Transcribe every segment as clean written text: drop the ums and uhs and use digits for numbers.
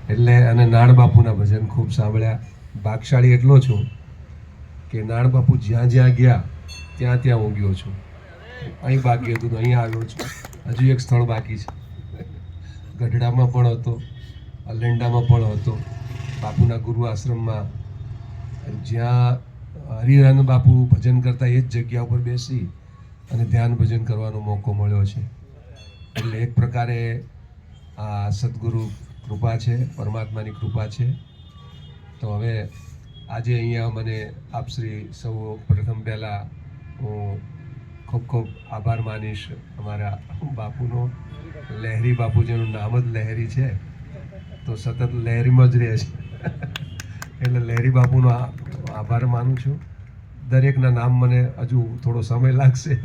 એટલે અને નાણ બાપુના ભજન ખૂબ સાંભળ્યા. ભાગશાળી એટલો છું કે નાણ બાપુ જ્યાં જ્યાં ગયા ત્યાં ત્યાં હું ગયો છું. અહીં બાકી હતું તો અહીંયા આવ્યો છું. હજુ એક સ્થળ બાકી છે. ગઢડામાં પણ હતો, અલેન્ડામાં પણ હતો, બાપુના ગુરુ આશ્રમમાં, જ્યાં હરિરાનંદ બાપુ ભજન કરતા એ જ જગ્યા ઉપર બેસી અને ધ્યાન ભજન કરવાનો મોકો મળ્યો છે. એટલે એક પ્રકારે આ સદગુરુ કૃપા છે, પરમાત્માની કૃપા છે. તો હવે આજે અહીંયા મને આપ શ્રી સૌ પ્રથમ પહેલાં હું ખૂબ ખૂબ આભાર માનીશ અમારા બાપુનો. લહેરી બાપુ જેનું નામ જ લહેરી છે તો સતત લહેરીમાં જ રહે છે. એટલે લહેરી બાપુનો આભાર માનું છું. દરેકના નામ મને હજુ થોડો સમય લાગશે.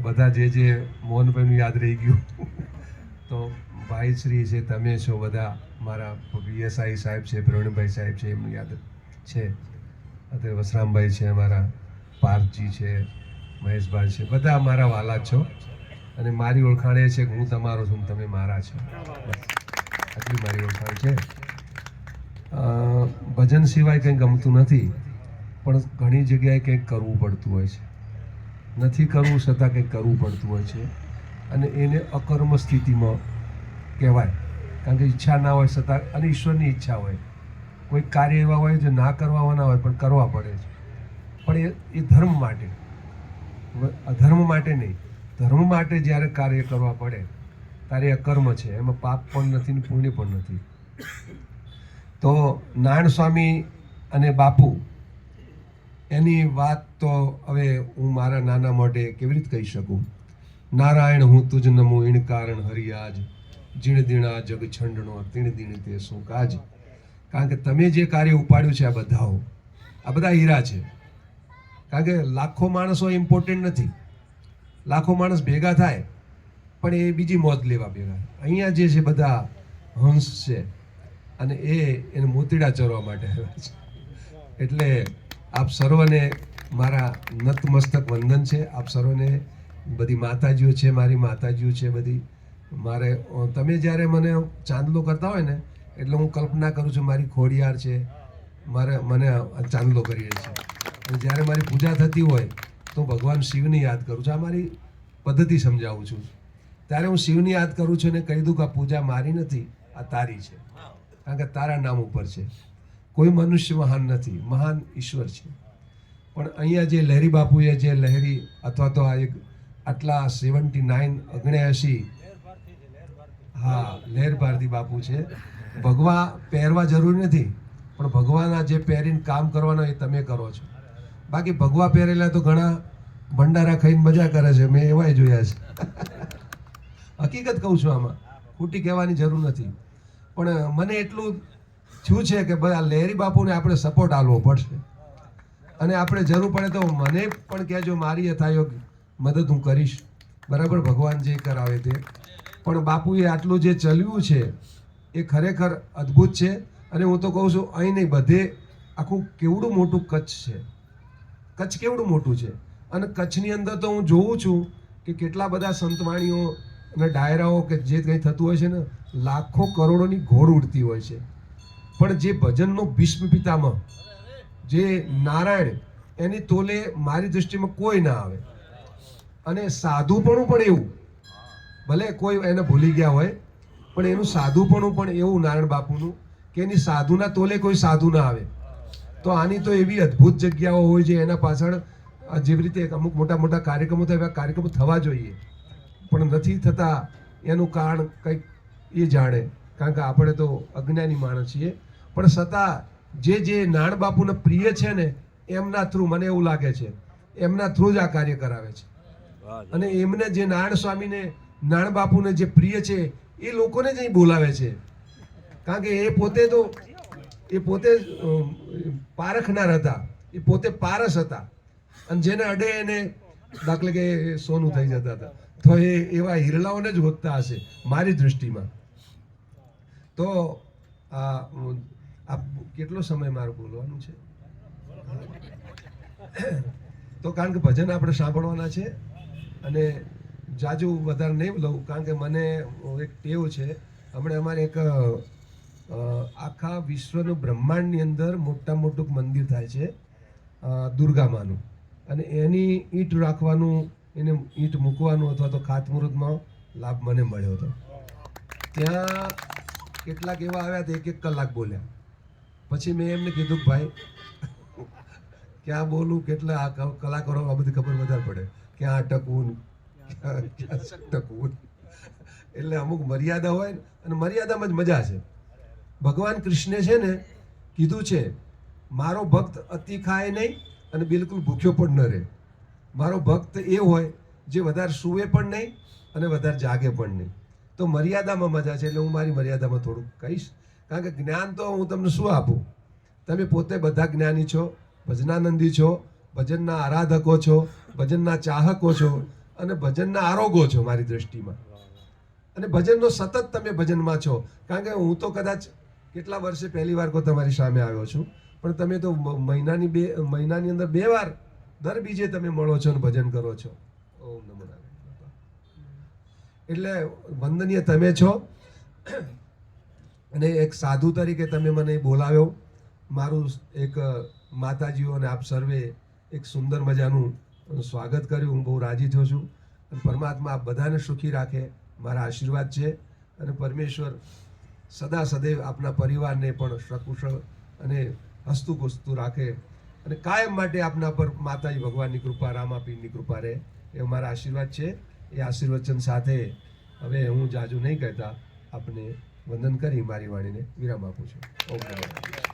બધા જે મોહનભાઈનું યાદ રહી ગયું. તો ભાઈ શ્રી છે, તમે છો, બધા મારા પીએસઆઈ સાહેબ છે, પ્રવીણભાઈ સાહેબ છે, એમનું યાદ છે. અત્યારે વસરામભાઈ છે, અમારા પાર્થજી છે, મહેશભાઈ છે, બધા મારા વાલા છો. અને મારી ઓળખાણ એ છે કે હું તમારો છું, તમે મારા છો. આટલી મારી ઓળખાણ છે. ભજન સિવાય કંઈ ગમતું નથી, પણ ઘણી જગ્યાએ કંઈક કરવું પડતું હોય છે. નથી કરવું છતાં કંઈક કરવું પડતું હોય છે. અને એને અકર્મ સ્થિતિમાં કહેવાય, કારણ કે ઈચ્છા ના હોય છતાં, અને ઈશ્વરની ઈચ્છા હોય. કોઈ કાર્ય એવા હોય જે ના કરવાના હોય પણ કરવા પડે છે. પણ એ ધર્મ માટે, અધર્મ માટે નહીં. ધર્મ માટે જ્યારે કાર્ય કરવા પડે ત્યારે અકર્મ છે, એમાં પાપ પણ નથી ને પુણ્ય પણ નથી. તો નારાયણ સ્વામી અને બાપુ એની વાત તો હવે હું મારા નાના મોઢે કેવી રીતે કહી શકું. નારાયણ હું તુજ નમું ઈણ કારણ હરિયાજ, જીણ દીણા જગ છંડણો તીણ દીણ તે શું કાજ. કારણ કે તમે જે કાર્ય ઉપાડ્યું છે આ બધા હીરા છે. કારણ કે લાખો માણસો ઇમ્પોર્ટન્ટ નથી. લાખો માણસ ભેગા થાય પણ એ બીજી મોત લેવા ભેગા. અહીંયા જે છે બધા હંસ છે અને એને મોતીડા ચરવા માટે આવ્યા છે. એટલે આપ સર્વને મારા નતમસ્તક વંદન છે. આપ સર્વને, બધી માતાજીઓ છે, મારી માતાજીઓ છે બધી. મારે તમે જ્યારે મને ચાંદલો કરતા હોય ને એટલે હું કલ્પના કરું છું મારી ખોડિયાર છે, મને ચાંદલો કરીએ છે. અને જ્યારે મારી પૂજા થતી હોય તો ભગવાન શિવને યાદ કરું છું. આ મારી પદ્ધતિ સમજાવું છું. ત્યારે હું શિવને યાદ કરું છું અને કહી દઉં કે આ પૂજા મારી નથી, આ તારી છે, કારણ કે તારા નામ ઉપર છે. કોઈ મનુષ્ય મહાન નથી, મહાન ઈશ્વર છે. પણ અહીંયા જે લહેરી બાપુએ જે લહેરી અથવા તો આ એક આટલા 79 હા લહેર ભારતી બાપુ છે. ભગવા પહેરવા જરૂરી નથી, પણ ભગવાના જે પહેરીને કામ કરવાનો એ તમે કરો છો. બાકી ભગવા પહેરેલા તો ઘણા ભંડારા ખાઈને મજા કરે છે, મેં એવાય જોયા છે. હકીકત કહું છું, આમાં ખોટી કહેવાની જરૂર નથી. પણ મને એટલું થયું છે કે ભાઈ આ લહેરી બાપુને આપણે સપોર્ટ આપવો પડશે. અને આપણે જરૂર પડે તો મને પણ કહેજો, મારી યથાયોગ મદદ હું કરીશ. બરાબર, ભગવાન જે કરાવે તે. પણ બાપુએ આટલું જે ચલ્યું છે એ ખરેખર અદ્ભુત છે. અને હું તો કહું છું, અહીં નહીં બધે આખું કેવડું મોટું કચ્છ છે. કચ્છ કેવડું મોટું છે. અને કચ્છની અંદર તો હું જોઉં છું કે કેટલા બધા સંતવાણીઓ અને ડાયરાઓ કે જે કંઈ થતું હોય છે ને, લાખો કરોડોની ઘોડ ઉડતી હોય છે. પણ જે ભજનનો ભીષ્મ પિતામહ જે નારાયણ, એની તોલે મારી દૃષ્ટિમાં કોઈ ના આવે. અને સાધુપણું પણ એવું, ભલે કોઈ એને ભૂલી ગયા હોય પણ એનું સાધુપણું પણ એવું નારાયણ બાપુનું કે એની સાધુના તોલે કોઈ સાધુ ના આવે. તો આની તો એવી અદ્ભુત જગ્યાઓ હોય છે. એના પાછળ જેવી રીતે અમુક મોટા મોટા કાર્યક્રમો થાય એવા કાર્યક્રમો થવા જોઈએ, પણ નથી થતા. એનું કારણ કંઈક એ જાણે, કારણ કે આપણે તો અજ્ઞાની માણસ છીએ. પણ છતાં જે નારાયણ બાપુને પ્રિય છે ને, એમના થ્રુ મને એવું લાગે છે એમના થ્રુ જ આ કાર્ય કરાવે છે. અને એમને જે નારાયણ સ્વામીને, નારાયણ બાપુને જે પ્રિય છે એ લોકોને જ અહીં બોલાવે છે. કારણ કે એ પોતે પારખનાર હતા, એ પોતે પારસ હતા. અને જેને અડે એને દાખલે કે સોનું થઈ જતા હતા. તો એ એવા હિરલાઓને જ હોતતા હશે મારી દૃષ્ટિમાં. તો આ કેટલો સમય મારે બોલવાનું છે? તો કારણ કે ભજન આપણે સાંભળવાના છે. અને જાજુ વધારે નહીં લઉં, કારણ કે મને એક ટેવ છે. હમણાં અમારે એક આખા વિશ્વનું બ્રહ્માંડની અંદર મોટું મંદિર થાય છે દુર્ગામાનું, અને એની ઈંટ રાખવાનું, એને ઈંટ મૂકવાનું અથવા તો ખાતમુહૂર્તમાં લાભ મને મળ્યો હતો. ત્યાં કેટલાક એવા આવ્યા હતા, 1-1 કલાક બોલ્યા. પછી મેં એમને કીધું કે ભાઈ ક્યાં બોલું, કેટલા આ કલાકારો આ બધી ખબર વધારે પડે, ક્યાં અટકવું, ક્યાં ટકવું. એટલે અમુક મર્યાદા હોય ને, અને મર્યાદામાં જ મજા છે. ભગવાન કૃષ્ણે છે ને કીધું છે, મારો ભક્ત અતિ ખાય નહીં અને બિલકુલ ભૂખ્યો પણ ન રહે. મારો ભક્ત એ હોય જે વધારે સૂવે પણ નહીં અને વધારે જાગે પણ નહીં. તો મર્યાદામાં મજા છે. એટલે હું મારી મર્યાદામાં થોડુંક કહીશ, કારણ કે જ્ઞાન તો હું તમને શું આપું? તમે પોતે બધા જ્ઞાની છો, ભજનાનંદી છો, ભજનના આરાધકો છો, ભજનના ચાહકો છો અને ભજનના આરોગો છો મારી દ્રષ્ટિમાં. અને ભજનનો સતત તમે ભજનમાં છો, કારણ કે હું તો કદાચ કેટલા વર્ષે પહેલી વાર તમારી સામે આવ્યો છું, પણ તમે તો મહિનાની અંદર 2 વાર દર બીજે તમે મળો છો અને ભજન કરો છો. ઓમ નમો નારાયણ. એટલે વંદનીય તમે છો. અને એક સાધુ તરીકે તમે મને બોલાવ્યો. મારું એક માતાજીઓ અને આપ સર્વે એક સુંદર મજાનું સ્વાગત કર્યું. હું બહુ રાજી થયો છું. અને પરમાત્મા આપ બધાને સુખી રાખે, મારા આશીર્વાદ છે. અને પરમેશ્વર સદા સદૈવ આપના પરિવારને પણ સકુશળ અને હસતું ખુશતું રાખે, અને કાયમ માટે આપના પર માતાજી ભગવાનની કૃપા, રામાપીરની કૃપા રહે, એ મારા આશીર્વાદ છે. એ આશીર્વચન સાથે હવે હું જાજુ નહીં કહેતા, આપને વંદન કરી મારી વાણીને વિરામ આપું છું. ઓમ નમઃ નારાયણ.